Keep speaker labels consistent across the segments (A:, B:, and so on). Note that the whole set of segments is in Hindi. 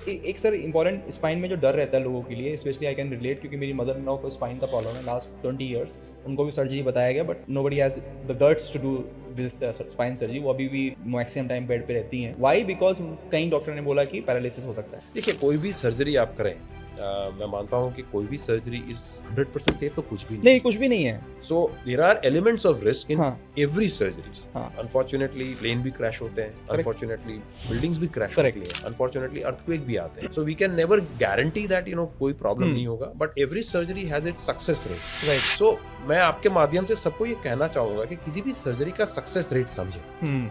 A: एक सर इंपॉर्टेंट स्पाइन में जो डर रहता है लोगों के लिए, स्पेशली आई कैन रिलेट, क्योंकि मेरी मदर इन लॉ को स्पाइन का प्रॉब्लम है लास्ट 20 ईयर्स। उनको भी सर्जरी बताया गया, but nobody has the guts to do this spine surgery. वो अभी भी मैक्सिमम टाइम बेड पे रहती हैं। वाई? बिकॉज कई डॉक्टर ने बोला कि पैरालिसिस हो सकता है।
B: देखिए, कोई भी सर्जरी आप करें, मैं मानता हूँ कि कोई भी सर्जरी इज 100% सेफ तो कुछ भी
A: नहीं, कुछ भी नहीं है।
B: So there are elements of risk in
A: हाँ।
B: Every surgeries.
A: हाँ।
B: अनफॉर्चुनेटली प्लेन भी क्रैश होते हैं, अनफॉर्चुनेटली बिल्डिंग्स भी क्रैश
A: Correct.
B: होती हैं, अनफॉर्चुनेटली अर्थक्वेक भी आते हैं। So we can never guarantee that कोई प्रॉब्लम नहीं होगा, but every surgery has its success rate.
A: Right.
B: So मैं आपके माध्यम से सबको ये कहना चाहूंगा कि किसी भी सर्जरी का सक्सेस रेट समझे।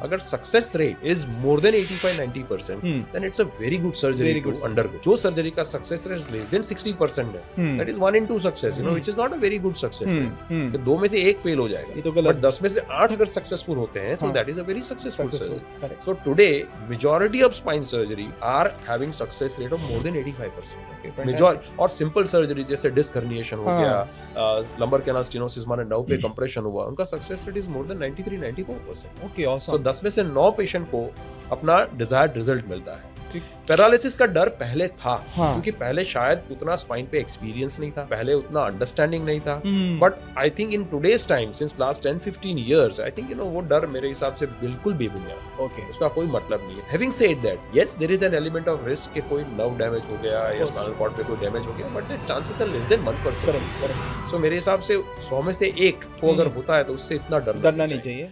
B: अगर success rate is more than 85-90%, then it's a very good surgery to undergo. जो सर्जरी का सक्सेस रेट लेस देन 60% है, that is 1 in 2 success, which is not a very good success rate. कि 2 में से 1 फेल हो
A: ये
B: जाएगा,
A: तो गलत।
B: बट 10 में से 8 अगर सक्सेसफुल होते हैं, so
A: हाँ।
B: that is a very successful
A: Successful,
B: surgery.
A: correct.
B: So today majority of spine surgery are having success rate of more than 85%.
A: Okay, fantastic.
B: Majority और सिंपल सर्जरी जैसे डिस्क herniation हो
A: हाँ।
B: गया, लंबर कैनाल स्टेनोसिस माने नर्व पे कंप्रेशन हुआ, उनका success rate is more then 93-94%.
A: Okay,
B: so
A: awesome.
B: 10 में से 9 पेशेंट को अपना डिजायर्ड रिजल्ट मिलता है।
A: ठीक।
B: पैरालिसिस का डर पहले था,
A: हाँ।
B: क्योंकि पहले शायद उतना स्पाइन पे एक्सपीरियंस नहीं था, पहले उतना अंडरस्टैंडिंग नहीं था।
A: Hmm.
B: But I think in today's time, since last 10-15 years, I think वो डर मेरे हिसाब से बिल्कुल बेबुनियाद,
A: ओके।
B: उसका कोई मतलब नहीं है। Having said that, yes there is an element of risk कि कोई नर्व डैमेज हो गया या स्पाइनल कॉर्ड पे कोई डैमेज हो गया, but the chances are less than 1%।
A: Correct.
B: So मेरे हिसाब से 100 में से 1 को अगर होता है तो उससे इतना
A: डरना नहीं चाहिए।